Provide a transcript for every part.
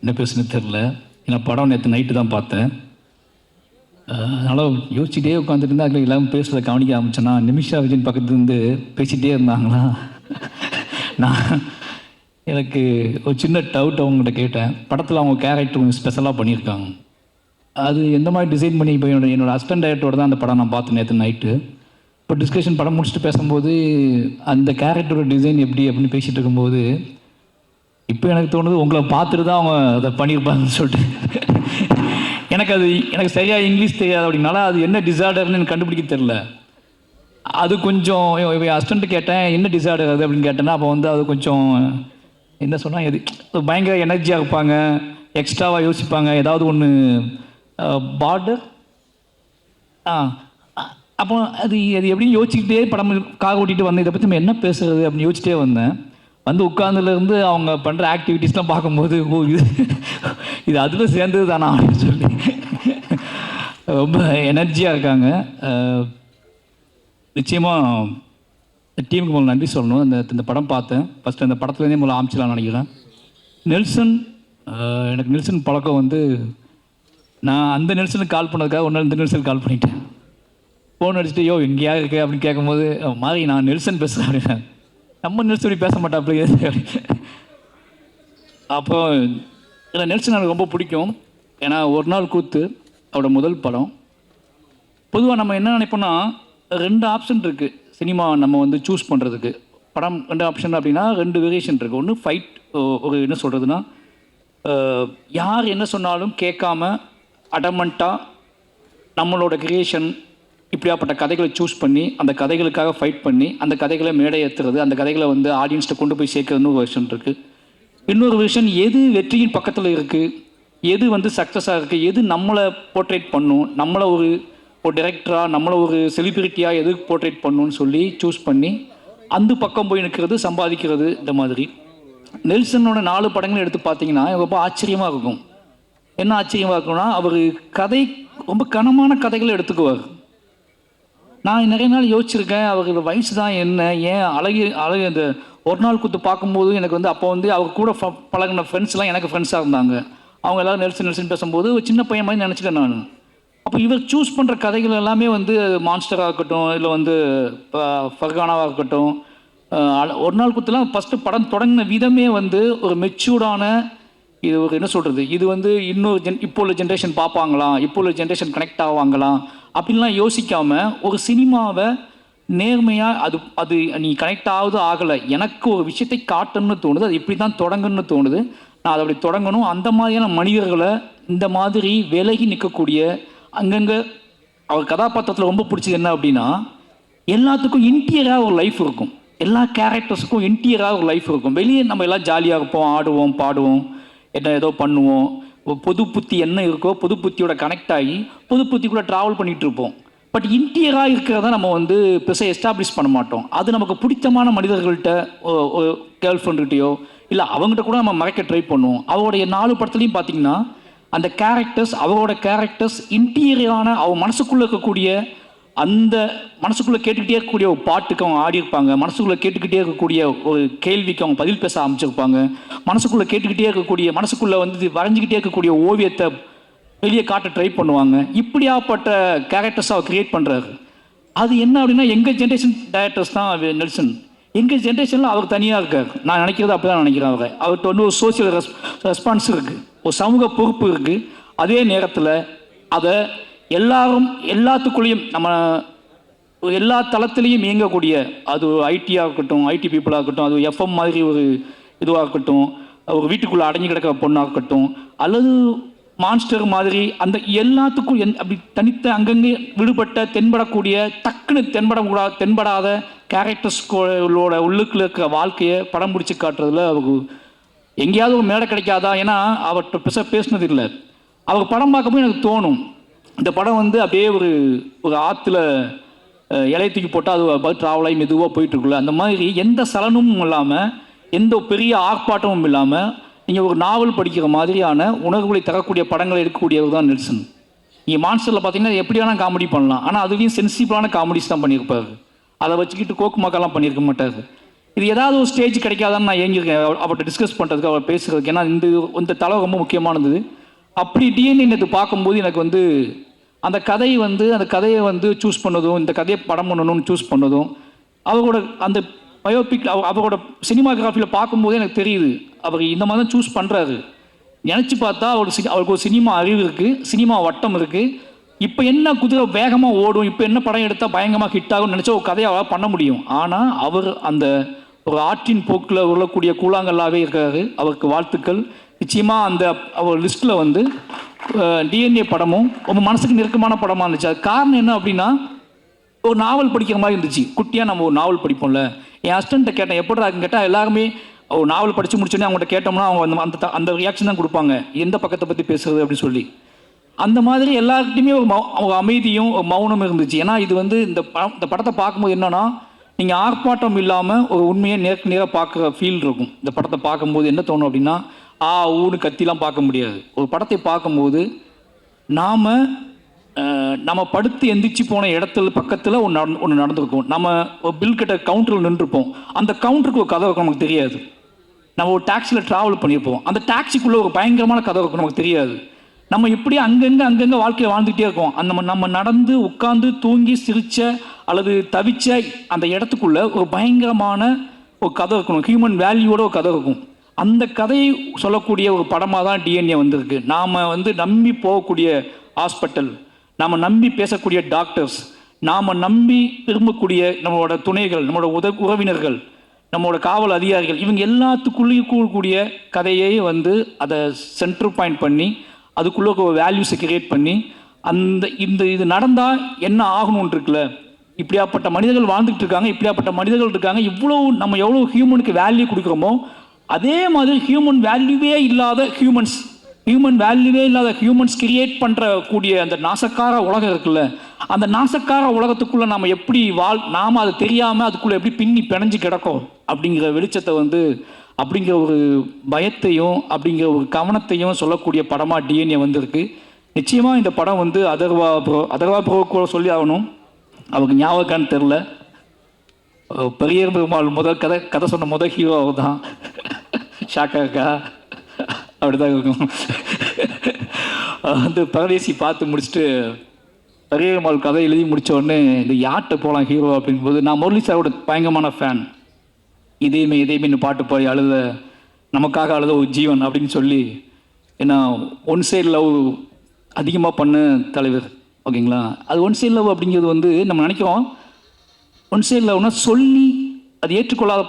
என்ன பேசுன்னு தெரில. ஏன்னா படம் நேற்று நைட்டு தான் பார்த்தேன். அதனால் யோசிச்சுட்டே உட்காந்துட்டு இருந்தால் அதில் எல்லாரும் பேசுகிறத கவனிக்க ஆரம்பிச்சேன்னா நிமிஷா விஜயன் பக்கத்துலேருந்து பேசிகிட்டே இருந்தாங்களா. நான் எனக்கு ஒரு சின்ன டவுட் அவங்ககிட்ட கேட்டேன். படத்தில் அவங்க கேரக்டர் கொஞ்சம் ஸ்பெஷலாக பண்ணியிருக்காங்க. அது எந்த மாதிரி டிசைன் பண்ணி இப்போ என்னோடய ஹஸ்பண்ட் டைரக்டரோட தான் அந்த படம் நான் பார்த்தேன் நேற்று நைட்டு. இப்போ டிஸ்கஷன் படம் முடிச்சுட்டு பேசும்போது அந்த கேரக்டரோட டிசைன் எப்படி அப்படின்னு பேசிகிட்டு இருக்கும்போது இப்போ எனக்கு தோணுது உங்களை பார்த்துட்டு தான் அவங்க அதை பண்ணியிருப்பாங்கன்னு சொல்லிட்டு. எனக்கு சரியாக இங்கிலீஷ் தெரியாது அப்படின்னால அது என்ன டிசார்டர்னு எனக்கு கண்டுபிடிக்க தெரில. அது கொஞ்சம் ஹஸ்பண்ட்டு கேட்டேன் என்ன டிசார்டர் அது அப்படின்னு கேட்டேன்னா அப்போ வந்து அது கொஞ்சம் என்ன சொன்னால் எது பயங்கர எனர்ஜியாக இருப்பாங்க, எக்ஸ்ட்ராவாக யோசிப்பாங்க, ஏதாவது ஒன்று பார்டர் அப்போ அது எப்படின்னு யோசிச்சுக்கிட்டே படம் காக ஓட்டிகிட்டு வந்தேன். இதை பற்றி நம்ம என்ன பேசுகிறது அப்படின்னு யோசிச்சிட்டே வந்தேன். வந்து உட்கார்ந்துலேருந்து அவங்க பண்ணுற ஆக்டிவிட்டீஸ்லாம் பார்க்கும்போது ஓ இது அதில் சேர்ந்தது தானா அப்படின்னு சொல்லி ரொம்ப எனர்ஜியாக இருக்காங்க. நிச்சயமாக டீமுக்கு முதல்ல நன்றி சொல்லணும். இந்த படம் பார்த்தேன். ஃபஸ்ட்டு அந்த படத்துலேருந்தே முதல்ல ஆரம்பிச்சலாம்னு நினைக்கிறேன். நெல்சன், எனக்கு நெல்சன் பழக்கம் வந்து நான் அந்த நெல்சனுக்கு கால் பண்ணதுக்காக ஒன்று இந்த நெல்சனுக்கு கால் பண்ணிட்டேன். ஃபோன் அடிச்சுட்டு யோ எங்கேயா இருக்கு அப்படின்னு கேட்கும்போது மாதிரி நான் நெல்சன் பேசுகிறேன் அப்படின்னா நம்ம நெல்சன் பேச மாட்டாப்பே. அப்போ நெல்சன் எனக்கு ரொம்ப பிடிக்கும். ஏன்னா ஒரு நாள் கூத்து அவரோட முதல் படம். பொதுவாக நம்ம என்ன நினைப்போம்னா 2 ஆப்ஷன் இருக்குது சினிமா நம்ம வந்து சூஸ் பண்ணுறதுக்கு. படம் 2 ஆப்ஷன் அப்படின்னா 2 வேரியேஷன் இருக்குது. ஒன்று ஃபைட், ஒரு என்ன சொல்கிறதுனா யார் என்ன சொன்னாலும் கேட்காம அடமெண்ட்டாக நம்மளோட கிரியேஷன் இப்படியாப்பட்ட கதைகளை சூஸ் பண்ணி அந்த கதைகளுக்காக ஃபைட் பண்ணி அந்த கதைகளை மேடை ஏற்றுறது, அந்த கதைகளை வந்து ஆடியன்ஸ்ட்டை கொண்டு போய் சேர்க்கறதுன்னு ஒரு விஷன் இருக்குது. இன்னொரு விஷன் எது வெற்றியின் பக்கத்தில் இருக்குது, எது வந்து சக்ஸஸாக இருக்குது, எது நம்மளை போர்ட்ரேட் பண்ணும், நம்மளை ஒரு டைரக்டராக நம்மளை ஒரு செலிபிரிட்டியாக எது போர்ட்ரேட் பண்ணணும்னு சொல்லி சூஸ் பண்ணி அந்த பக்கம் போய் நிற்கிறது, சம்பாதிக்கிறது. இந்த மாதிரி நெல்சனோட 4 படங்களும் எடுத்து பார்த்தீங்கன்னா ரொம்ப ஆச்சரியமாக இருக்கும். என்ன ஆச்சரியமாக இருக்கும்னா அவர் கதை ரொம்ப கனமான கதைகளை எடுத்துக்குவார். நான் நிறைய நாள் யோசிச்சிருக்கேன் அவர்கள் வயசு தான் என்ன, ஏன் அழகு அந்த ஒரு நாள் கூத்து பார்க்கும்போது எனக்கு வந்து அப்போ வந்து அவர் கூட பழகின ஃப்ரெண்ட்ஸ்லாம் எனக்கு ஃப்ரெண்ட்ஸாக இருந்தாங்க. அவங்க எல்லோரும் நெல்சன் பேசும்போது ஒரு சின்ன பையன் மாதிரி நினச்சிட்டேன் நான். அப்போ இவர் சூஸ் பண்ணுற கதைகள் எல்லாமே வந்து மான்ஸ்டராக இருக்கட்டும், இல்லை வந்து ஃபர்கானாவாக இருக்கட்டும், ஒரு நாள் கூத்துலாம் ஃபஸ்ட்டு படம் தொடங்கின விதமே வந்து ஒரு மெச்சூர்டான, இது ஒரு என்ன சொல்கிறது, இது வந்து இன்னொரு இப்போ உள்ள ஜென்ரேஷன் பார்ப்பாங்களாம், இப்போ உள்ள ஜென்ரேஷன் கனெக்ட் ஆவாங்களாம் அப்படின்லாம் யோசிக்காமல் ஒரு சினிமாவை நேர்மையாக அது நீ கனெக்ட் ஆகுது ஆகலை, எனக்கு ஒரு விஷயத்தை காட்டணும்னு தோணுது, அது இப்படி தான் தொடங்கணும்னு தோணுது, நான் அதை அப்படி தொடங்கணும். அந்த மாதிரியான மனிதர்களை இந்த மாதிரி விலகி நிற்கக்கூடிய அங்கங்கே அவர் கதாபாத்திரத்தில் ரொம்ப பிடிச்சது என்ன அப்படின்னா எல்லாத்துக்கும் இன்டீரியராக ஒரு லைஃப் இருக்கும். எல்லா கேரக்டர்ஸுக்கும் இன்டீரியராக ஒரு லைஃப் இருக்கும். வெளியே நம்ம எல்லாம் ஜாலியாக இருப்போம், ஆடுவோம், பாடுவோம், என்ன ஏதோ பண்ணுவோம். பொது புத்தி என்ன இருக்கோ பொது புத்தியோட கனெக்ட் ஆகி பொது புத்தி கூட ட்ராவல் பண்ணிகிட்டு இருப்போம். பட் இன்டீரியராக இருக்கிறத நம்ம வந்து பெருசாக எஸ்டாப்ளிஷ் பண்ண மாட்டோம். அது நமக்கு பிடித்தமான மனிதர்கள்ட்ட கேர்ள் ஃப்ரெண்டுகிட்டையோ இல்லை அவங்ககிட்ட கூட நம்ம மறைக்க ட்ரை பண்ணுவோம். அவருடைய 4 படத்துலையும் பார்த்தீங்கன்னா அந்த கேரக்டர்ஸ், அவரோட கேரக்டர்ஸ் இன்டீரியரான அவன் மனசுக்குள்ளே இருக்கக்கூடிய அந்த மனசுக்குள்ளே கேட்டுக்கிட்டே இருக்கக்கூடிய ஒரு பாட்டுக்கு அவங்க ஆடியிருப்பாங்க, மனசுக்குள்ளே கேட்டுக்கிட்டே இருக்கக்கூடிய ஒரு கேள்விக்கு அவங்க பதில் பேச ஆரம்பிச்சிருப்பாங்க, மனசுக்குள்ளே கேட்டுக்கிட்டே இருக்கக்கூடிய மனசுக்குள்ளே வந்து வரைஞ்சிக்கிட்டே இருக்கக்கூடிய ஓவியத்தை வெளியே காட்ட ட்ரை பண்ணுவாங்க. இப்படியாப்பட்ட கேரக்டர்ஸை அவர் க்ரியேட் பண்ணுறாரு. அது என்ன அப்படின்னா எங்கள் ஜென்ரேஷன் டைரக்டர்ஸ் தான் நெல்சன். எங்கள் ஜென்ரேஷனில் அவர் தனியாக இருக்கார். நான் நினைக்கிறது அப்படி தான் நினைக்கிறேன். அவர்கிட்ட வந்து ஒரு சோசியல் ரெஸ்பான்ஸ் இருக்குது, ஒரு சமூக பொறுப்பு இருக்குது. அதே நேரத்தில் அதை எல்லாத்துக்குள்ளேயும் நம்ம எல்லா தளத்துலேயும் இயங்கக்கூடிய, அது ஐடியாக இருக்கட்டும், ஐடி பீப்புளாக இருக்கட்டும், அது எஃப்எம் மாதிரி ஒரு இதுவாக இருக்கட்டும், ஒரு வீட்டுக்குள்ளே அடங்கி கிடக்கிற பொண்ணாக இருக்கட்டும், அல்லது மான்ஸ்டர் மாதிரி அந்த எல்லாத்துக்கும் அப்படி தனித்த அங்கங்கே விடுபட்ட தென்படக்கூடிய டக்குன்னு தென்படாத கேரக்டர்ஸ்களோட உள்ளுக்குள்ள இருக்கிற வாழ்க்கையை படம் பிடிச்சி காட்டுறதுல அவருக்கு எங்கேயாவது ஒரு மேடை கிடைக்காதா? ஏன்னா அவர்கிட்ட பேசினது இல்லை. அவர் படம் பார்க்கும்போது எனக்கு தோணும் இந்த படம் வந்து அப்படியே ஒரு ஆற்றுல இலையை தூக்கி போட்டால் அது ட்ராவலாகி மெதுவாக போயிட்டுருக்குல்ல, அந்த மாதிரி எந்த சலனமும் இல்லாமல் எந்த பெரிய ஆர்ப்பாட்டமும் இல்லாமல் நீங்கள் ஒரு நாவல் படிக்கிற மாதிரியான உணர்வுகளை தரக்கூடிய படங்களை எடுக்கக்கூடியவர் தான் நெல்சன். நீங்கள் மான்ஸ்டரில் பார்த்தீங்கன்னா எப்படியான காமெடி பண்ணலாம், ஆனால் அதுலேயும் சென்சிபிளான காமெடிஸ் தான் பண்ணியிருப்பார். அதை வச்சுக்கிட்டு கோக்கு மாக்கெல்லாம் பண்ணியிருக்க மாட்டார். இது ஏதாவது ஒரு ஸ்டேஜ் கிடைக்காதான்னு நான் ஏங்கியிருக்கேன் அவர்கிட்ட டிஸ்கஸ் பண்ணுறதுக்கு, அவர் பேசுகிறதுக்கு. ஏன்னா இந்த தலை ரொம்ப முக்கியமானது. அப்படி டிஎன்ஏ இது பார்க்கும்போது எனக்கு வந்து அந்த கதையை வந்து சூஸ் பண்ணதும், இந்த கதையை படம் பண்ணணும்னு சூஸ் பண்ணதும், அவரோட அந்த பயோபிக் அவரோட சினிமாகிராஃபியில் பார்க்கும்போது எனக்கு தெரியுது அவர் இந்த மாதிரி தான் சூஸ் பண்ணுறாரு. நினச்சி பார்த்தா அவருக்கு ஒரு சினிமா அறிவு இருக்குது, சினிமா வட்டம் இருக்குது. இப்போ என்ன குதிரை வேகமாக ஓடும், இப்போ என்ன படம் எடுத்தால் பயங்கரமாக ஹிட் ஆகும்னு நினச்சா ஒரு கதையை அவரால் பண்ண முடியும். ஆனால் அவர் அந்த ஒரு ஆற்றின் போக்கில் உருளக்கூடிய கூழாங்கல்லாவே இருக்காரு. அவருக்கு வாழ்த்துக்கள். நிச்சயமாக அந்த அவர் லிஸ்ட்டில் வந்து டிஎன்ஏ படமும் ரொம்ப மனசுக்கு நெருக்கமான படமாக இருந்துச்சு. அது காரணம் என்ன அப்படின்னா, ஒரு நாவல் படிக்கிற மாதிரி இருந்துச்சு. குட்டியாக நம்ம ஒரு நாவல் படிப்போம்ல. என் ஹஸ்பண்ட்டை கேட்டேன் எப்படிடா கேட்டால், எல்லாருமே ஒரு நாவல் படித்து முடிச்சோன்னே அவங்கள்ட்ட கேட்டோம்னா அவங்க அந்த அந்த ரியாக்ஷன் தான் கொடுப்பாங்க, எந்த பக்கத்தை பற்றி பேசுறது அப்படின்னு சொல்லி. அந்த மாதிரி எல்லாருக்கிட்டையுமே ஒரு அமைதியும் ஒரு மௌனம் இருந்துச்சு. ஏன்னா இது வந்து இந்த படத்தை பார்க்கும்போது என்னன்னா, நீங்கள் ஆர்ப்பாட்டம் இல்லாமல் ஒரு உண்மையை நேருக்கு நேராக பார்க்குற ஃபீல் இருக்கும். இந்த படத்தை பார்க்கும்போது என்ன தோணும் அப்படின்னா, ஊன்னு கத்திலாம் பார்க்க முடியாது. ஒரு படத்தை பார்க்கும்போது நம்ம படுத்து எந்திரிச்சு போன இடத்துல பக்கத்தில் ஒன்று நடந்திருக்கும். நம்ம ஒரு பில் கட்ட கவுண்டரில் நின்றுருப்போம். அந்த கவுண்டருக்கு ஒரு கதை இருக்கும், நமக்கு தெரியாது. நம்ம ஒரு டாக்ஸியில் ட்ராவல் பண்ணியிருப்போம். அந்த டாக்ஸிக்குள்ளே ஒரு பயங்கரமான கதை இருக்கும், நமக்கு தெரியாது. நம்ம இப்படி அங்கங்கே வாழ்க்கையை வாழ்ந்துகிட்டே இருக்கோம். நம்ம நடந்து உட்காந்து தூங்கி சிரிச்ச அல்லது தவிச்ச அந்த இடத்துக்குள்ள ஒரு பயங்கரமான ஒரு கதை இருக்கணும், ஹியூமன் வேல்யூவோட ஒரு கதை இருக்கும். அந்த கதையை சொல்லக்கூடிய ஒரு படமாக தான் டிஎன்ஏ வந்திருக்கு. நாம் வந்து நம்பி போகக்கூடிய ஹாஸ்பிட்டல், நாம் நம்பி பேசக்கூடிய டாக்டர்ஸ், நாம் நம்பி விரும்பக்கூடிய நம்மளோட துணைகள், நம்மளோட உறவினர்கள், நம்மளோட காவல் அதிகாரிகள், இவங்க எல்லாத்துக்குள்ளேயும் கூடக்கூடிய கதையை வந்து அதை சென்டர் பாயிண்ட் பண்ணி அதுக்குள்ளே ஒரு வேல்யூஸை கிரியேட் பண்ணி இது நடந்தால் என்ன ஆகணும்னு இருக்குல்ல. இப்படியாப்பட்ட மனிதர்கள் வாழ்ந்துகிட்டு இருக்காங்க, இப்படியாப்பட்ட மனிதர்கள் இருக்காங்க. நம்ம எவ்வளோ ஹியூமனுக்கு வேல்யூ கொடுக்குறோமோ அதே மாதிரி ஹியூமன் வேல்யூவே இல்லாத ஹியூமன்ஸ் கிரியேட் பண்ணுறக்கூடிய அந்த நாசக்கார உலகம் இருக்குல்ல, அந்த நாசக்கார உலகத்துக்குள்ளே நம்ம எப்படி நாம் அதை தெரியாமல் அதுக்குள்ளே எப்படி பின்னி பிணைஞ்சு கிடக்கும் அப்படிங்கிற வெளிச்சத்தை வந்து, அப்படிங்கிற ஒரு பயத்தையும் அப்படிங்கிற ஒரு கவனத்தையும் சொல்லக்கூடிய படமாக டிஎன்ஏ வந்திருக்கு. நிச்சயமாக இந்த படம் வந்து அதர்வா ப்ரோ கூட சொல்லி ஆகணும். அவருக்கு ஞாபகம்னு தெரில, பெரிய பெருமாள் கதை சொன்ன ஹீரோ அவர் தான். ஷாக்கா இருக்கா? அப்படிதான் இருக்கும். வந்து பரதேசி பார்த்து முடிச்சுட்டு பெரிய பெருமாள் கதை எழுதி முடித்த உடனே இந்த யார்கிட்ட போகலாம் ஹீரோ அப்படிங்கும்போது, நான் முரளி சாரோட பயங்கரமான ஃபேன். இதேமே பாட்டு பாடி நமக்காக அழுத ஒரு ஜீவன் அப்படின்னு சொல்லி, ஏன்னா ஒன் சைடு லவ் அதிகமாக பண்ண தலைவர், ஓகேங்களா. அது ஒன் சைடு லவ் அப்படிங்கிறது வந்து நம்ம நினைக்கிறோம், ஒன் சைடு லவ்னா சொல்லி அது ஏற்றுக்கொள்ளாத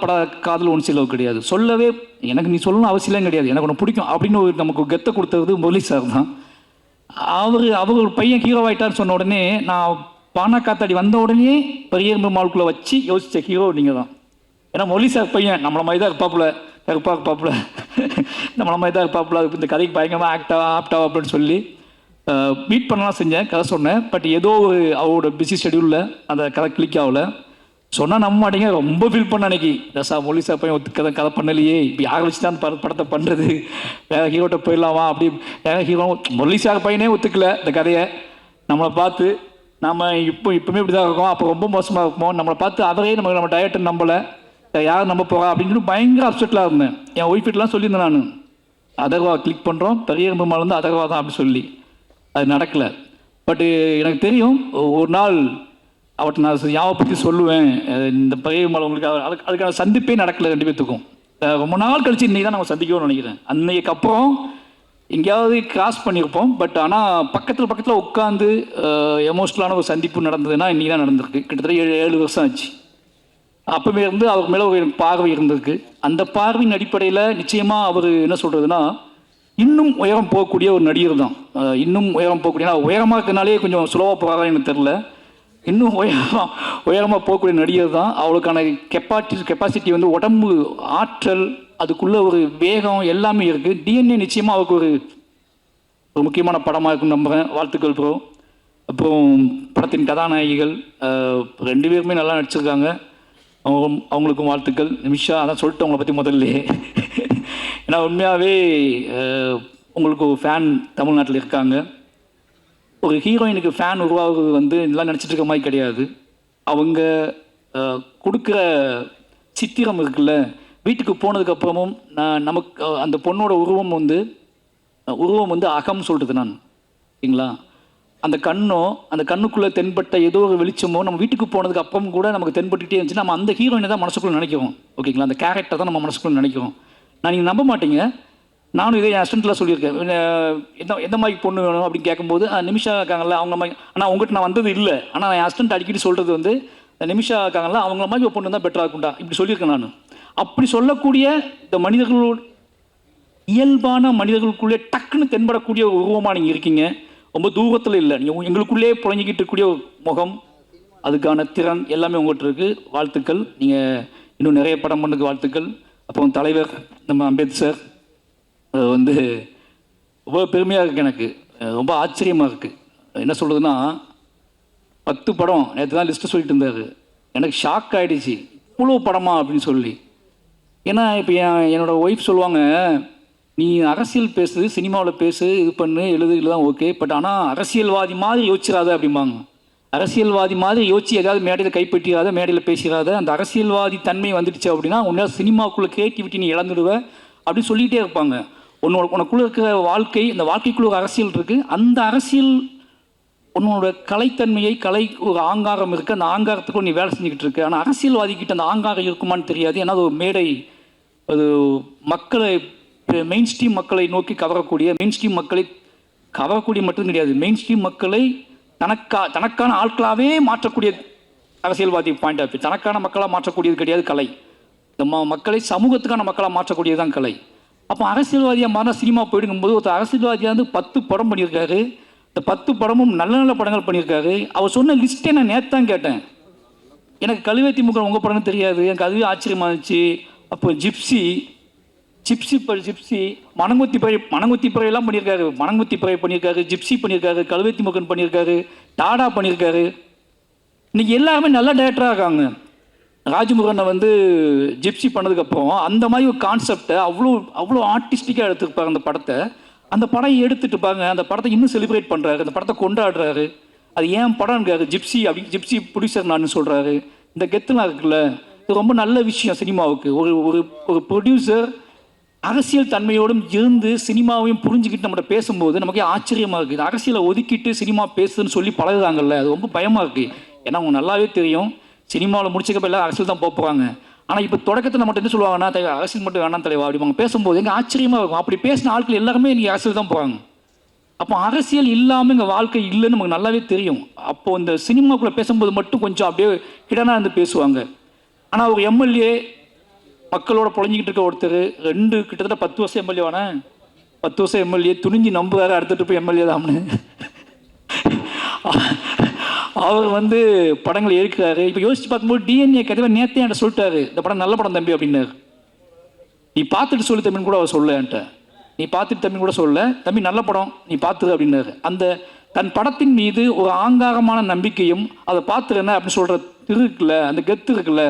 காதல் ஒன் சைடு லவ் கிடையாது. சொல்லவே எனக்கு நீ சொல்லணும் அவசியம் கிடையாது, எனக்கு ஒன்று பிடிக்கும் அப்படின்னு நமக்கு கெத்தை கொடுத்தது முரளி சார் தான். அவர் ஒரு பையன் ஹீரோ ஆகிட்டான்னு சொன்ன உடனே, நான் பானா காத்தாடி வந்த உடனே பெரிய பெருமாளுக்குள்ளே வச்சு யோசித்த ஹீரோ நீங்கள் தான். ஏன்னா முரளி சார் பையன் நம்மளை மாதிரி தான் இருப்பாப்புல, நம்மளை மாதிரி தான் இருப்பாப்புல, இந்த கதைக்கு பயங்கரமாக ஆப்டாவா அப்படின்னு சொல்லி மீட் பண்ணலாம் செஞ்சேன், கதை சொன்னேன். பட் ஏதோ ஒரு அவரோட பிஸி ஷெடியூலில் அந்த கதை கிளிக் ஆகலை. சொன்னால் நம்ப மாட்டேங்க, ரொம்ப ஃபீல் பண்ண அன்னைக்கு. ரசா முரளி சார் பையன் கதை பண்ணலையே, இப்போ யாரை வச்சு தான் படத்தை பண்ணுறது, வேற ஹீரோட்ட போயிடலாமா அப்படி. வேற ஹீரோ முரளி சார் பையனே ஒத்துக்கல இந்த கதையை. நம்மளை பார்த்து இப்போவுமே இப்படி தான் இருக்கோம், அப்போ ரொம்ப மோசமாக இருக்குமோ, நம்மளை பார்த்து அவரே நம்ம டயட்டை நம்பலை, யாரும் நம்ப போகிறா அப்படின்னு சொல்லி பயங்கர அப்செட்டில் இருந்தேன். என் ஒய்ஃபிட்டெலாம் சொல்லியிருந்தேன் நான், அதர்வா கிளிக் பண்ணுறோம், பெரிய பெருமாள் வந்து அதர்வா தான் அப்படி சொல்லி. அது நடக்கலை. பட்டு எனக்கு தெரியும், ஒரு நாள் அவர்கிட்ட நான் யாவை பற்றி சொல்லுவேன், இந்த பெரிய பெருமாள் உங்களுக்கு அதுக்கான சந்திப்பே நடக்கலை ரெண்டு பேர்த்துக்கும். ரொம்ப நாள் கழிச்சு இன்றைக்கி தான் நம்ம சந்திக்கணும்னு நினைக்கிறேன். அன்னைக்கு அப்புறம் எங்கேயாவது கிராஸ் பண்ணியிருப்போம். பட் ஆனால் பக்கத்தில் உட்காந்து எமோஷ்னலான ஒரு சந்திப்பு நடந்ததுன்னா இன்றைக்கி தான் நடந்திருக்கு. கிட்டத்தட்ட 7 வருஷம் ஆச்சு. அப்போவே இருந்து அவர் மேலே ஒரு பார்வை இருந்திருக்கு. அந்த பார்வையின் அடிப்படையில் நிச்சயமாக அவர் என்ன சொல்கிறதுனா, இன்னும் உயரம் போகக்கூடிய ஒரு நடிகர் தான். இன்னும் உயரம் போகக்கூடிய, உயரமாக இருக்கிறனாலே கொஞ்சம் சுலவாக போகிறாரா எனக்கு தெரில, இன்னும் உயரமாக போகக்கூடிய நடிகர் தான். அவளுக்கான கெப்பாசிட்டி வந்து உடம்பு ஆற்றல், அதுக்குள்ளே ஒரு வேகம் எல்லாமே இருக்குது. டிஎன்ஏ நிச்சயமாக அவருக்கு ஒரு முக்கியமான படமாக இருக்குன்னு நம்புகிறேன். வாழ்த்துக்கள் ப்ரோ. அப்புறம் படத்தின் கதாநாயகிகள் 2 பேருமே நல்லா நடிச்சிருக்காங்க, அவங்களுக்கும் வாழ்த்துக்கள். நிமிஷா அதான் சொல்லிட்டு அவங்கள பற்றி முதல்ல. ஏன்னா உண்மையாகவே உங்களுக்கு ஒரு ஃபேன் தமிழ்நாட்டில் இருக்காங்க. ஒரு ஹீரோயினுக்கு ஃபேன் உருவாகுறது வந்து இதெல்லாம் நினச்சிட்டு இருக்க மாதிரி கிடையாது. அவங்க கொடுக்குற சித்திரம் இருக்குல்ல, வீட்டுக்கு போனதுக்கப்புறமும் நமக்கு அந்த பொண்ணோட உருவம் வந்து அகம் சொல்கிறது நான், சரிங்களா? அந்த கண்ணுக்குள்ளே தென்பட்ட ஏதோ ஒரு வெளிச்சமோ நம்ம வீட்டுக்கு போனதுக்கு அப்புறம் கூட நமக்கு தென்பட்டுகிட்டே இருந்துச்சுன்னா நம்ம அந்த ஹீரோயினை தான் மனசுக்குள்ளே நினைக்கிறோம், ஓகேங்களா? அந்த கேரக்டர் தான் நம்ம மனசுக்குள்ளே நினைக்கிறோம். நான் நீங்கள் நம்ப மாட்டீங்க, நானும் இதே என் அசிஸ்டண்ட்டில் சொல்லியிருக்கேன். எந்த மாதிரி பொண்ணு வேணும் அப்படின்னு கேட்கும்போது நிமிஷா இருக்காங்கல்ல அவங்க மாதிரி, ஆனால் அவங்ககிட்ட நான் வந்தது இல்லை, ஆனால் என் அசிஸ்டண்ட் அடிக்கடி சொல்கிறது வந்து நிமிஷா இருக்காங்கல்ல அவங்கள மாதிரி ஒரு பொண்ணு தான் பெட்டராக இருக்கும்டா இப்படி சொல்லியிருக்கேன் நான். அப்படி சொல்லக்கூடிய இந்த மனிதர்களோட இயல்பான மனிதர்களுக்குள்ளே டக்குன்னு தென்படக்கூடிய ஒரு உருவமாக நீங்கள் இருக்கீங்க. ரொம்ப தூரத்தில் இல்லை, நீங்கள் எங்களுக்குள்ளே புழங்கிக்கிட்டு இருக்கக்கூடிய முகம், அதுக்கான திறன் எல்லாமே உங்கள்கிட்ட இருக்குது. வாழ்த்துக்கள். நீங்கள் இன்னும் நிறைய படம் பண்ணுறதுக்கு வாழ்த்துக்கள். அப்புறம் தலைவர் நம்ம அம்பேத்கர் வந்து ரொம்ப பெருமையாக இருக்குது, எனக்கு ரொம்ப ஆச்சரியமாக இருக்குது. என்ன சொல்கிறதுன்னா 10 படம் நேற்று தான் லிஸ்ட்டு சொல்லிட்டு இருந்தார். எனக்கு ஷாக் ஆகிடுச்சு, இவ்வளோ படமா அப்படின்னு சொல்லி. ஏன்னா இப்போ என்னோடய ஒய்ஃப் சொல்லுவாங்க, நீ அரசியல் பேசு, சினிமாவில் பேசு, இது பண்ணு, எழுதுகள் தான் ஓகே, பட் ஆனால் அரசியல்வாதி மாதிரி யோசிச்சிடாத அப்படிம்பாங்க. அரசியல்வாதி மாதிரி யோசிச்சு ஏதாவது மேடையில் கைப்பற்றிடாத, மேடையில் பேசிடாத. அந்த அரசியல்வாதி தன்மை வந்துடுச்சு அப்படின்னா உன்னால் சினிமாவுக்குள்ளே கிரியேட்டிவிட்டி நீ இழந்துடுவ அப்படின்னு சொல்லிகிட்டே இருப்பாங்க. உனக்குள்ளே இருக்கிற வாழ்க்கை, இந்த வாழ்க்கைக்குள்ள ஒரு அரசியல் இருக்குது. அந்த அரசியல் உன்னோட கலைத்தன்மையை, கலை ஒரு ஆங்காரம் இருக்குது, அந்த ஆங்காரத்துக்கு நீ வேலை செஞ்சுக்கிட்டு இருக்கு. ஆனால் அரசியல்வாதிக்கிட்ட அந்த ஆங்காரம் இருக்குமான்னு தெரியாது. ஏன்னா அது ஒரு மேடை, அது மக்களை, மெயின் ஸ்ட்ரீம் மக்களை நோக்கி கவரக்கூடிய, மெயின் ஸ்ட்ரீம் மக்களை கவரக்கூடிய மட்டும் கிடையாது, மெயின் ஸ்ட்ரீம் மக்களை தனக்கான ஆட்களாகவே மாற்றக்கூடிய அரசியல்வாதி பாயிண்ட் ஆஃப் வியூ. தனக்கான மக்களாக மாற்றக்கூடியது கிடையாது கலை. இந்த மக்களை சமூகத்துக்கான மக்களாக மாற்றக்கூடியது தான் கலை. அப்போ அரசியல்வாதியாக மாறினா சினிமா போயிடுங்கும்போது ஒரு அரசியல்வாதியாக வந்து 10 படம் பண்ணியிருக்காரு. இந்த 10 படமும் நல்ல நல்ல படங்கள் பண்ணியிருக்காரு. அவர் சொன்ன லிஸ்ட்டே நான் நேற்று தான் கேட்டேன். எனக்கு கழுவேத்தி முகம் உங்கள் படம்னு தெரியாது, எனக்கு அதுவே ஆச்சரியமாக இருந்துச்சு. அப்போ ஜிப்சி, மணங்குத்தி பறையெல்லாம் பண்ணியிருக்காரு. மணங்குத்தி பறை பண்ணியிருக்காரு, ஜிப்சி பண்ணியிருக்காரு, கழுவேத்தி முகன் பண்ணியிருக்காரு, டாடா பண்ணியிருக்காரு. இன்னைக்கு எல்லாருமே நல்ல டைரக்டராக இருக்காங்க. ராஜ்முருகனை வந்து ஜிப்சி பண்ணதுக்கப்புறம் அந்த மாதிரி ஒரு கான்செப்டை அவ்வளோ ஆர்டிஸ்டிக்காக எடுத்துருப்பாங்க அந்த படத்தை. அந்த படம் எடுத்துட்டு பாருங்க, அந்த படத்தை இன்னும் செலிப்ரேட் பண்ணுறாரு, அந்த படத்தை கொண்டாடுறாரு. அது ஏன் படம் இருக்காரு, ஜிப்சி அப்படி ஜிப்சி ப்ரொடியூசர் நான் சொல்கிறாரு. இந்த கெத்துலாம் இருக்குல்ல, இது ரொம்ப நல்ல விஷயம் சினிமாவுக்கு. ஒரு ப்ரொடியூசர் அரசியல் தன்மையோடும் இருந்து சினிமாவையும் புரிஞ்சுக்கிட்டு நம்மகிட்ட பேசும்போது நமக்கே ஆச்சரியமாக இருக்குது. அரசியலை ஒதுக்கிட்டு சினிமா பேசுன்னு சொல்லி பழகுறாங்கல்ல, அது ரொம்ப பயமாக இருக்குது. ஏன்னா அவங்க நல்லாவே தெரியும் சினிமாவில் முடிச்சுக்கப்ப எல்லாம் அரசியல் தான் போகிறாங்க. ஆனால் இப்போ தொடக்கத்தில் நம்மகிட்ட என்ன சொல்லுவாங்கன்னா, தலைவா அரசியல் மட்டும் வேணாம் தலைவா அப்படிங்க பேசும்போது எங்கள் ஆச்சரியமாக இருக்கும். அப்படி பேசின ஆட்கள் எல்லாருமே இன்றைக்கி அரசியல் தான் போகிறாங்க. அப்போ அரசியல் இல்லாமல் எங்கள் வாழ்க்கை இல்லைன்னு நமக்கு நல்லாவே தெரியும். அப்போது இந்த சினிமாக்குள்ளே பேசும்போது மட்டும் கொஞ்சம் அப்படியே ஹிடனாக இருந்து பேசுவாங்க. ஆனால் ஒரு எம்எல்ஏ மக்களோட புழஞ்சிக்கிட்டு இருக்க ஒருத்தர் கிட்டத்தட்ட 10 வருஷம் எம்எல்ஏ வானே, 10 வருஷம் எம்எல்ஏ துணிஞ்சு நம்புறாரு அடுத்த போய் எம்எல்ஏ தான்னு. அவர் வந்து படங்களை ஏற்கிறாரு. இப்போ யோசிச்சு பார்க்கும்போது டிஎன்ஏ கதைவை நேற்றே என்கிட்ட சொல்லிட்டாரு, இந்த படம் நல்ல படம் தம்பி அப்படின்னாரு. நீ பார்த்துட்டு சொல்லு தம்பின்னு கூட அவர் சொல்ல, என்கிட்ட நீ பார்த்துட்டு தம்பி கூட சொல்ல, தம்பி நல்ல படம் நீ பார்த்துரு அப்படின்னாரு. அந்த தன் படத்தின் மீது ஒரு ஆங்காரமான நம்பிக்கையும் அதை பார்த்துருஎன்ன அப்படின்னு சொல்கிற இருக்குல்ல, அந்த கெத்து இருக்குல்ல,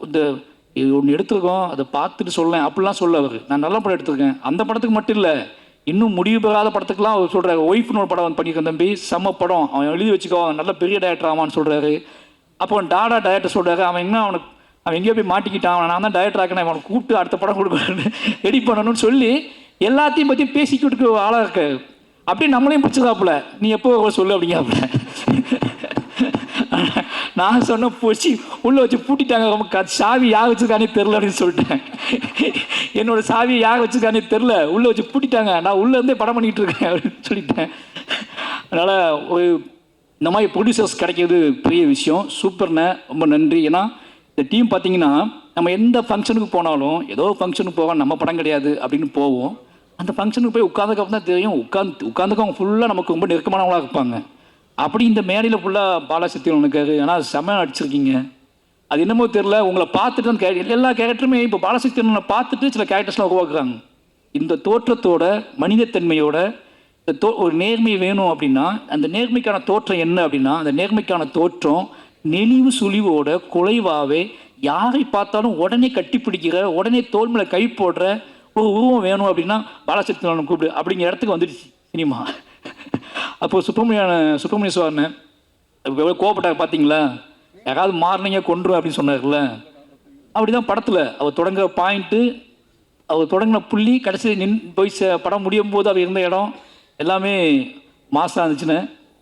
இந்த இது ஒன்று எடுத்துருக்கோம் அதை பார்த்துட்டு சொல்லேன் அப்படிலாம் சொல்ல அவர். நான் நல்ல படம் எடுத்திருக்கேன், அந்த படத்துக்கு மட்டும் இல்லை இன்னும் முடிவு பெறாத படத்துக்குலாம் அவர் சொல்கிறாரு. ஒய்ஃப்னு ஒரு படம் பண்ணியிருக்கேன் தம்பி, செம்ம படம், அவன் எழுதி வச்சுக்கோ, அவன் நல்ல பெரிய டைரக்டர் ஆமான்னு சொல்கிறாரு. அப்போ டாடா டைரக்டர் சொல்கிறாரு, அவன் எங்கேயோ போய் மாட்டிக்கிட்டான், நான் தான் டைரக்டர் ஆக்கினேன், அவனை கூப்பிட்டு அடுத்த படம் கொடுக்கணும்னு ரெடி பண்ணணும்னு சொல்லி எல்லாத்தையும் பற்றி பேசிக்கிட்டு ஆளாக இருக்க. அப்படியே நம்மளையும் பிடிச்சதாப்புல, நீ எப்போ சொல்லு அப்படிங்காப்புல. நான் சொன்ன போச்சு உள்ளே வச்சு பூட்டிட்டாங்க, ரொம்ப சாவி யார் வச்சுருக்கானே தெரில அப்படின்னு சொல்லிட்டேன். என்னோட சாவியை யார் வச்சுருக்கானே தெரில, உள்ளே வச்சு பூட்டிட்டாங்க, நான் உள்ளே இருந்தே படம் பண்ணிகிட்டு இருக்கேன் அப்படின்னு சொல்லிட்டேன். அதனால் ஒரு இந்த மாதிரி ப்ரொடியூசர்ஸ் கிடைக்கிறது பெரிய விஷயம். சூப்பர்ண்ணே, ரொம்ப நன்றி. ஏன்னா இந்த டீம் பார்த்தீங்கன்னா நம்ம எந்த ஃபங்க்ஷனுக்கு போனாலும் ஏதோ ஃபங்க்ஷனுக்கு போவோம், நம்ம படம் கிடையாது அப்படின்னு போவோம். அந்த ஃபங்க்ஷனுக்கு போய் உட்காந்துக்கப்புறம் தான் தெரியும், உட்காந்துக்கவங்க ஃபுல்லாக நமக்கு ரொம்ப நெருக்கமானவங்களாக இருப்பாங்க. அப்படி இந்த மேடையில் ஃபுல்லாக பாலாசக்திவேலன் இருக்காரு. ஆனால் செம்ம நடிச்சிருக்கீங்க. அது என்னமோ தெரில, உங்களை பார்த்துட்டு தான் எல்லா கேரக்டருமே இப்போ பாலாசக்திவேலனை பார்த்துட்டு சில கேரக்டர்ஸ்லாம் உருவாக்குறாங்க. இந்த தோற்றத்தோட மனிதத்தன்மையோட ஒரு நேர்மை வேணும் அப்படின்னா அந்த நேர்மைக்கான தோற்றம் என்ன அப்படின்னா, அந்த நேர்மைக்கான தோற்றம் நெளிவு சுழிவோட குலைவாகவே யாரை பார்த்தாலும் உடனே கட்டிப்பிடிக்கிற, உடனே தோல் மேலே கை போடுற ஒரு உருவம் வேணும் அப்படின்னா பாலாசக்திவேலன் கூப்பிடு அப்படிங்கிற இடத்துக்கு வந்துடுச்சு சினிமா. அப்போது சுப்பிரமணிய சிவாண்ணன் எவ்வளோ கோவப்பட்டாங்க பார்த்தீங்களா, யாராவது மாறினீங்க கொன்று அப்படின்னு சொன்னார்ல. அப்படி தான் படத்தில் அவர் தொடங்குற பாயிண்ட்டு, அவர் தொடங்கின புள்ளி, கடைசி போய் படம் முடியும் போது அவர் இருந்த இடம் எல்லாமே மாசாக இருந்துச்சுன்னு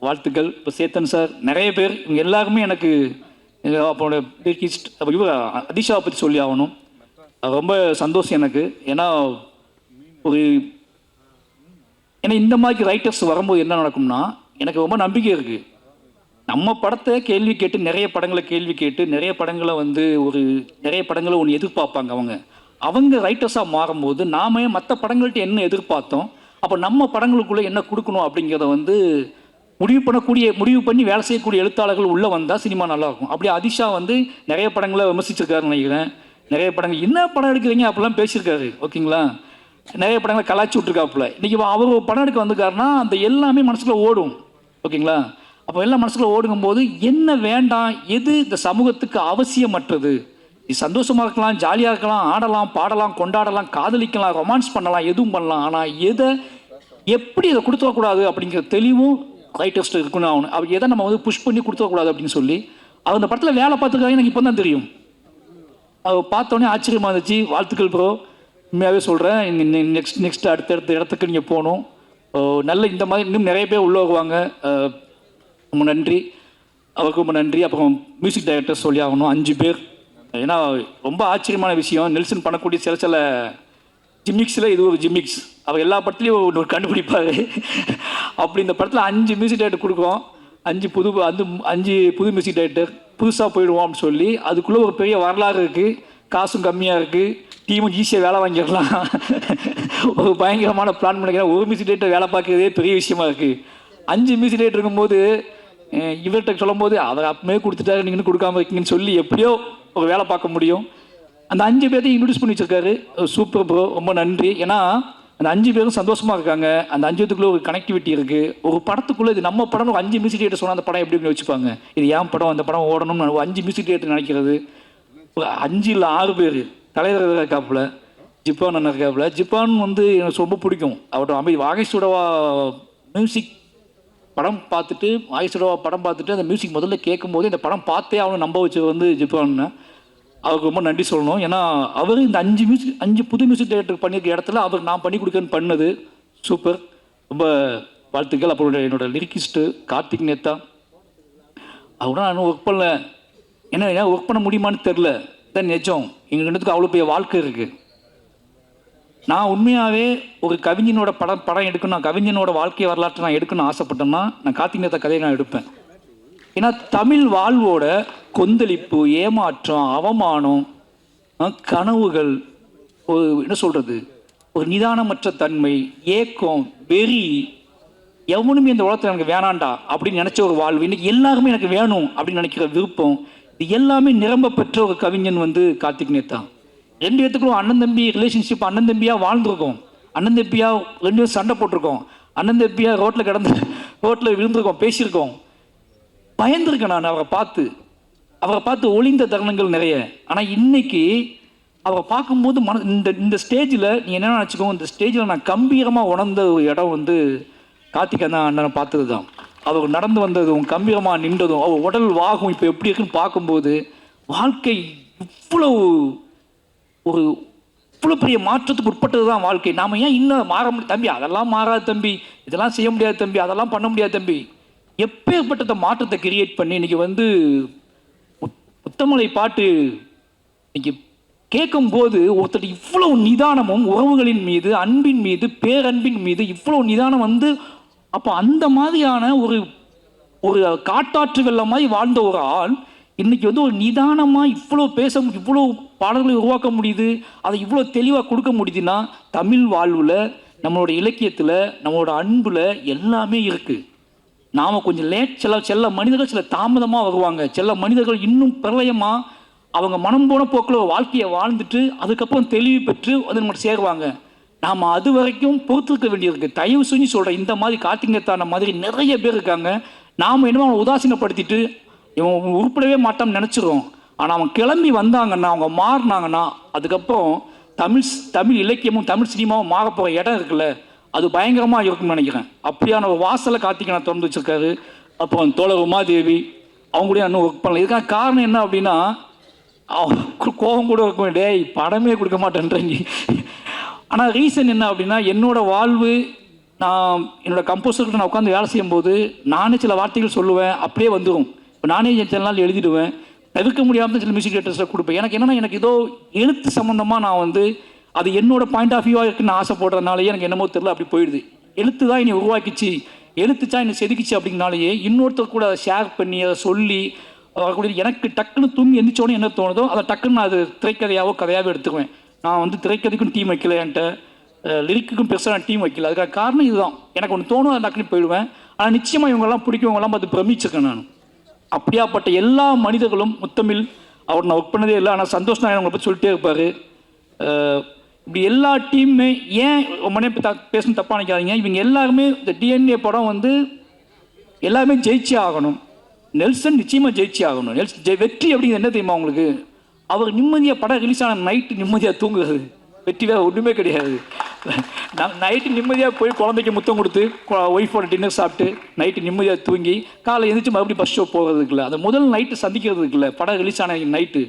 வாழ்த்துக்கள். இப்போ சேத்தன் சார், நிறைய பேர், இவங்க எல்லாருமே எனக்கு அப்போட இவர் அதிஷாவை பற்றி சொல்லி ஆகணும். ரொம்ப சந்தோஷம் எனக்கு. ஏன்னா இந்த மாதிரி ரைட்டர்ஸ் வரும்போது என்ன நடக்கும்னா, எனக்கு ரொம்ப நம்பிக்கை இருக்குது. நம்ம படத்தை கேள்வி கேட்டு, நிறைய படங்களை கேள்வி கேட்டு, நிறைய படங்களை நிறைய படங்களை ஒன்று எதிர்பார்ப்பாங்க. அவங்க ரைட்டர்ஸாக மாறும்போது நாம மற்ற படங்கள்கிட்ட என்ன எதிர்பார்த்தோம், அப்போ நம்ம படங்களுக்குள்ளே என்ன கொடுக்கணும் அப்படிங்கிறத முடிவு பண்ணி வேலை செய்யக்கூடிய எழுத்தாளர்கள் உள்ளே வந்தால் சினிமா நல்லாயிருக்கும். அப்படி அதிஷா நிறைய படங்களை விமர்சிச்சிருக்காருன்னு நினைக்கிறேன். நிறைய படங்கள் என்ன படம் எடுக்கிறீங்க அப்படிலாம் பேசியிருக்காரு. ஓகேங்களா, நிறைய படங்களை கலாச்சி விட்ருக்காப்புல. இன்றைக்கி அவர் படம் எடுக்க வந்துக்காருன்னா அந்த எல்லாமே மனசுல ஓடும். ஓகேங்களா, அப்போ எல்லாம் மனசுல ஓடுங்கும்போது என்ன வேண்டாம், எது இந்த சமூகத்துக்கு அவசியமற்றது, சந்தோஷமாக இருக்கலாம், ஜாலியாக இருக்கலாம், ஆடலாம், பாடலாம், கொண்டாடலாம், காதலிக்கலாம், ரொமான்ஸ் பண்ணலாம், எதுவும் பண்ணலாம். ஆனால் எப்படி இதை கொடுத்துடக்கூடாது அப்படிங்கிற தெளிவும் ரைட்டர்ஸ்ட்டு இருக்குன்னு ஆகணும். அவர் எதை நம்ம புஷ் பண்ணி கொடுத்துடக்கூடாது அப்படின்னு சொல்லி அவர் அந்த படத்தில் வேலை பார்த்துருக்காங்க. எனக்கு இப்போ தான் தெரியும். அவர் பார்த்தோன்னே ஆச்சரியமாக இருந்துச்சு. வாழ்த்துக்கள் ப்ரோ, உண்மையாகவே சொல்கிறேன். நெக்ஸ்ட் அடுத்தடுத்த இடத்துக்கு நீங்கள் போகணும். நல்ல இந்த மாதிரி இன்னும் நிறைய பேர் உள்ளே வருவாங்க. ரொம்ப நன்றி, அவருக்கு ரொம்ப நன்றி. அப்புறம் மியூசிக் டைரக்டர் சொல்லி ஆகணும், 5 பேர். ஏன்னா ரொம்ப ஆச்சரியமான விஷயம், நெல்சன் பண்ணக்கூடிய சில ஜிம்மிக்ஸில் இது ஒரு ஜிம்மிக்ஸ். அவர் எல்லா படத்துலையும் ஒரு கண்டுபிடிப்பார். அப்படி இந்த படத்தில் 5 மியூசிக் டைரக்டர் கொடுக்குறோம். 5 புது மியூசிக் டைரக்டர் புதுசாக போயிடுவோம் அப்படின்னு சொல்லி அதுக்குள்ளே ஒரு பெரிய வரலாறு இருக்குது. காசும் கம்மியாக இருக்குது, டீமும் ஈஸியாக வேலை வாங்கிடலாம். ஒரு பயங்கரமான பிளான் பண்ணிக்கிறேன். ஒரு மியூசிக் டைரக்டர் வேலை பார்க்குறதே பெரிய விஷயமா இருக்குது. 5 மியூசிக் டைரக்டர் இருக்கும்போது இவர்கிட்ட சொல்லும் போது அவர் அப்பவே கொடுத்துட்டாரு, நீங்கள் கொடுக்காம இருக்கீங்கன்னு சொல்லி எப்படியோ ஒரு வேலை பார்க்க முடியும். அந்த 5 பேர்த்தையும் இன்ட்ரடியூஸ் பண்ணி வச்சிருக்காரு. சூப்பர் ப்ரோ, ரொம்ப நன்றி. ஏன்னா அந்த 5 பேரும் சந்தோஷமாக இருக்காங்க. அந்த 5 பேத்துக்குள்ளே ஒரு கனெக்டிவிட்டி இருக்குது. ஒரு படத்துக்குள்ளே இது நம்ம படம், ஒரு 5 மியூசிக் டேரக்டர் சொன்னால் அந்த படம் எப்படி வச்சுப்பாங்க, இது ஏன் படம், அந்த படம் ஓடணும்னு 5 மியூசிக் டேரக்டர் நினைக்கிறது. ஒரு 5 இல்லை 6 பேர். தலைவர் இருக்காப்புல, ஜிப்பான் அண்ணன் இருக்காப்புல. ஜிப்பான் எனக்கு ரொம்ப பிடிக்கும். அவரோட வாகேஷோடவா மியூசிக் படம் பார்த்துட்டு, வாகேஷோடவா படம் பார்த்துட்டு அந்த மியூசிக் முதல்ல கேட்கும் போது இந்த படம் பார்த்தே அவனை நம்ப வச்சு ஜிப்பான்னு அவருக்கு ரொம்ப நன்றி சொல்லணும். ஏன்னா அவர் இந்த 5 புது மியூசிக் டைரக்டர் பண்ணியிருக்க இடத்துல அவர் நான் பண்ணி கொடுக்கன்னு பண்ணது சூப்பர், ரொம்ப வாழ்த்துக்கள். அப்புறம் என்னோட லிரிக்கிஸ்ட்டு கார்த்திக் நேத்தா, அவரோட நான் ஒர்க் பண்ணல. ஏன்னா ஒர்க் பண்ண முடியுமான்னு தெரில, தான் நிஜம். எங்கள் ரெண்டுத்துக்கு அவ்வளோ பெரிய வாழ்க்கை இருக்குது. நான் உண்மையாகவே ஒரு கவிஞனோட படம் எடுக்கணும், நான் கவிஞனோட வாழ்க்கை வரலாற்றை நான் எடுக்கணும்னு ஆசைப்பட்டேன்னா நான் கார்த்திக் நேத்தா கதையை நான் எடுப்பேன். ஏன்னா தமிழ் வாழ்வோட கொந்தளிப்பு, ஏமாற்றம், அவமானம், கனவுகள், ஒரு என்ன சொல்கிறது, ஒரு நிதானமற்ற தன்மை, ஏக்கம், வெறி, எவனுமே இந்த உலகத்தில் எனக்கு வேணாண்டா அப்படின்னு நினச்ச ஒரு வாழ்வு, இன்னைக்கு எல்லாருமே எனக்கு வேணும் அப்படின்னு நினைக்கிற விருப்பம், இது எல்லாமே நிரம்ப பெற்ற ஒரு கவிஞன் கார்த்திக் நேத்தா. 2 பேத்துக்கும் அண்ணன் தம்பி ரிலேஷன்ஷிப், அண்ணன் தம்பியாக வாழ்ந்துருக்கோம், அண்ணன் தம்பியாக 2 பேரும் சண்டை போட்டிருக்கோம், அண்ணன் தம்பியாக ரோட்டில் விழுந்திருக்கோம், பேசியிருக்கோம். பயந்துருக்கேன் நான் அவரை பார்த்து ஒளிந்த தருணங்கள் நிறைய. ஆனால் இன்னைக்கு அவரை பார்க்கும்போது இந்த ஸ்டேஜில் நீ என்ன நினச்சிக்கோ, இந்த ஸ்டேஜில் நான் கம்பீரமாக உணர்ந்த ஒரு இடம் கார்த்திக் அண்ணனை பார்த்தது தான். அவர் நடந்து வந்ததும், கம்பீரமாக நின்றதும், அவர் உடல் வாகும் இப்போ எப்படி இருக்குன்னு பார்க்கும்போது வாழ்க்கை இவ்வளோ பெரிய மாற்றத்துக்கு உட்பட்டது தான் வாழ்க்கை. நாம் ஏன் இன்னும் மாற முடியும் தம்பி, அதெல்லாம் மாறாது தம்பி, இதெல்லாம் செய்ய முடியாது தம்பி, அதெல்லாம் பண்ண முடியாது தம்பி. எப்பேற்பட்ட மாற்றத்தை கிரியேட் பண்ணி இன்னைக்கு முத்தமலை பாட்டு இன்னைக்கு கேட்கும்போது ஒருத்தர் இவ்வளவு நிதானமும், உறவுகளின் மீது, அன்பின் மீது, பேரன்பின் மீது இவ்வளவு நிதானம் அப்போ அந்த மாதிரியான ஒரு காட்டாற்று வெள்ளம் மாதிரி வாழ்ந்த ஒரு ஆள் இன்னைக்கு ஒரு நிதானமாக இவ்வளோ இவ்வளோ பாடல்களை உருவாக்க முடியுது, அதை இவ்வளோ தெளிவாக கொடுக்க முடியுதுன்னா தமிழ் வாழ்வில், நம்மளோட இலக்கியத்தில், நம்மளோட அன்பில் எல்லாமே இருக்குது. நாம் கொஞ்சம் லேட், சில மனிதர்கள் சில தாமதமாக வருவாங்க, சில மனிதர்கள் இன்னும் பிரளயமாக அவங்க மனம் போன போக்கில் வாழ்க்கையை வாழ்ந்துட்டு அதுக்கப்புறம் தெளிவு பெற்று நம்மகிட்ட சேருவாங்க. நாம் அது வரைக்கும் பொறுத்திருக்க வேண்டியிருக்கு. தயவு செஞ்சு சொல்கிறேன், இந்த மாதிரி கார்த்திக் நேத்தான மாதிரி நிறைய பேர் இருக்காங்க. நாம் என்னமோ அவனை உதாசீனப்படுத்திட்டு இவன் உருப்படவே மாட்டான்னு நினச்சிடுவோம். ஆனால் அவன் கிளம்பி வந்தாங்கன்னா, அவங்க மாறினாங்கன்னா, அதுக்கப்புறம் தமிழ் இலக்கியமும் தமிழ் சினிமாவும் மாற போகிற இடம் இருக்குல்ல, அது பயங்கரமாக இருக்கும்னு நினைக்கிறேன். அப்படியான ஒரு வாசலை கார்த்திகனை திறந்து வச்சுருக்காரு. அப்புறம் தோழர் உமாதேவி, அவங்க கூட இன்னும் ஒர்க் பண்ணல. இதுக்கான காரணம் என்ன அப்படின்னா, கோபம் கூட இருக்கும், டேய் படமே கொடுக்க மாட்டேன்ற நீ. ஆனால் ரீசன் என்ன அப்படின்னா, என்னோடய வாழ்வு, நான் என்னோடய கம்போசர்கிட்ட நான் உட்காந்து வேலை செய்யும்போது நானே சில வார்த்தைகள் சொல்லுவேன், அப்படியே வந்துடும். இப்போ நானே சில நாள் எழுதிடுவேன், தவிர்க்க முடியாமல் சில மியூசிக் டேரக்டர்ஸில் கொடுப்பேன். எனக்கு என்னென்னா, எனக்கு ஏதோ எழுத்து சம்மந்தமாக நான் வந்து அது என்னோட பாயிண்ட் ஆஃப் வியூவாக இருக்குன்னு ஆசைப்படுறதுனாலேயே எனக்கு என்னமோ தெரியல அப்படி போயிடுது. எழுத்து தான் என்னை உருவாக்கிச்சு, எழுத்துச்சா என்னை செதுக்கிச்சு அப்படின்னாலேயே இன்னொருத்தர் கூட அதை ஷேர் பண்ணி அதை சொல்லி வரக்கூடிய எனக்கு டக்குன்னு தூங்கி எந்திரிச்சோடனே என்ன தோணுதோ அதை டக்குன்னு நான் அது திரைக்கதையாவோ கதையாகவோ எடுத்துக்குவேன். நான் வந்து திரைக்கதைக்கும் டீம் வைக்கல, என்கிட்ட லிரிக்குக்கும் பெருசாக நான் டீம் வைக்கல. அதுக்காக காரணம் இதுதான், எனக்கு ஒன்று தோணும் அதை டக்குன்னு போயிடுவேன். ஆனால் நிச்சயமாக இவங்கெல்லாம் பிடிக்குவங்கெல்லாம் பார்த்து பிரமிச்சிருக்கேன் நான். அப்படியாப்பட்ட எல்லா மனிதர்களும் முத்தமிழ் அவர் நான் ஒர்க் பண்ணதே இல்லை, ஆனால் சந்தோஷ் நாயன் அவங்களை பற்றி சொல்லிட்டே இருப்பார். இப்படி எல்லா டீமுமே ஏன் ரொம்ப பேசணும் தப்பாக நினைக்காதீங்க, இவங்க எல்லாருமே இந்த டிஎன்ஏ படம் வந்து எல்லாருமே ஜெயிச்சே ஆகணும். நெல்சன் நிச்சயமாக ஜெயிச்சே ஆகணும். வெற்றி அப்படிங்கிறது என்ன தெரியுமா உங்களுக்கு? அவர் நிம்மதியாக படம் ரிலீஸ் ஆன நைட்டு நிம்மதியாக தூங்குறது, வெற்றி வேறு ஒன்றுமே கிடையாது. நைட்டு நிம்மதியாக போய் குழந்தைக்கு முத்தம் கொடுத்து ஒய்ஃபோட டின்னர் சாப்பிட்டு நைட்டு நிம்மதியாக தூங்கி காலை எழுந்திரிச்சு மறுபடியும் பஸ் ஷோ போகிறதுக்குள்ள அந்த முதல் நைட்டு சந்திக்கிறதுக்குள்ள படம் ரிலீஸ் ஆன நைட்டு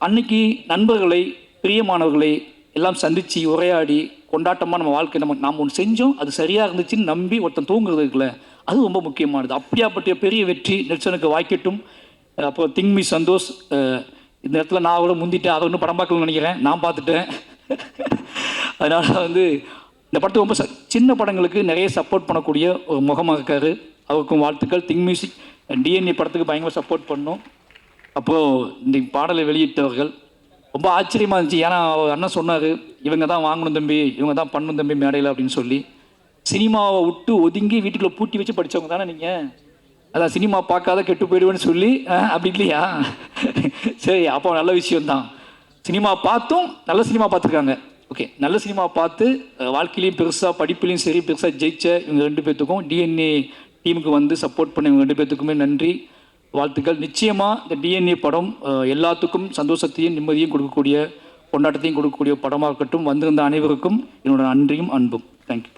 அன்னைக்கு நண்பர்களை பிரியமானவர்களை எல்லாம் சந்தித்து உரையாடி கொண்டாட்டமாக நம்ம வாழ்க்கை நாம் ஒன்று செஞ்சோம், அது சரியாக இருந்துச்சுன்னு நம்பி ஒருத்தன் தூங்குறதுக்குள்ள அது ரொம்ப முக்கியமானது. அப்படியாப்பட்ட பெரிய வெற்றி நெல்சனுக்கு வாய்க்கட்டும். அப்புறம் திங்மி சந்தோஷ், இந்த இடத்துல நான் கூட முந்திட்டேன், அதை ஒன்றும் படம் பார்க்கணும்னு நினைக்கிறேன், நான் பார்த்துட்டேன். அதனால் வந்து இந்த படத்துக்கு ரொம்ப சின்ன படங்களுக்கு நிறைய சப்போர்ட் பண்ணக்கூடிய ஒரு முகமாக இருக்கார். அவருக்கும் வாழ்த்துக்கள். திங் மியூசிக் டிஎன்ஏ படத்துக்கு பயங்கர சப்போர்ட் பண்ணோம். அப்போது இந்த பாடலை வெளியிட்டவர்கள் ரொம்ப ஆச்சரியமாக இருந்துச்சு. ஏன்னா அவர் அண்ணன் சொன்னார், இவங்க தான் வாங்கணும் தம்பி, இவங்க தான் பண்ணணும் தம்பி மேடையில் அப்படின்னு சொல்லி. சினிமாவை விட்டு ஒதுங்கி வீட்டுக்குள்ளே பூட்டி வச்சு படித்தவங்க தானே நீங்கள்? அதான் சினிமா பார்க்காத கெட்டு போயிடுவேன்னு சொல்லி அப்படி இல்லையா? சரி, அப்போ நல்ல விஷயம்தான். சினிமா பார்த்தும் நல்ல சினிமா பார்த்துருக்காங்க. ஓகே, நல்ல சினிமா பார்த்து வாழ்க்கையிலையும் பெருசாக படிப்புலையும் சரி பெருசாக ஜெயிச்ச இவங்க 2 பேர்த்துக்கும் டிஎன்ஏ டீமுக்கு வந்து சப்போர்ட் பண்ண இவங்க 2 பேர்த்துக்குமே நன்றி, வாழ்த்துக்கள். நிச்சயமாக இந்த டிஎன்ஏ படம் எல்லாத்துக்கும் சந்தோஷத்தையும் நிம்மதியும் கொடுக்கக்கூடிய கொண்டாட்டத்தையும் கொடுக்கக்கூடிய படமாக இருக்கட்டும். வந்திருந்த அனைவருக்கும் என்னோட நன்றியும் அன்பும். தேங்க்யூ.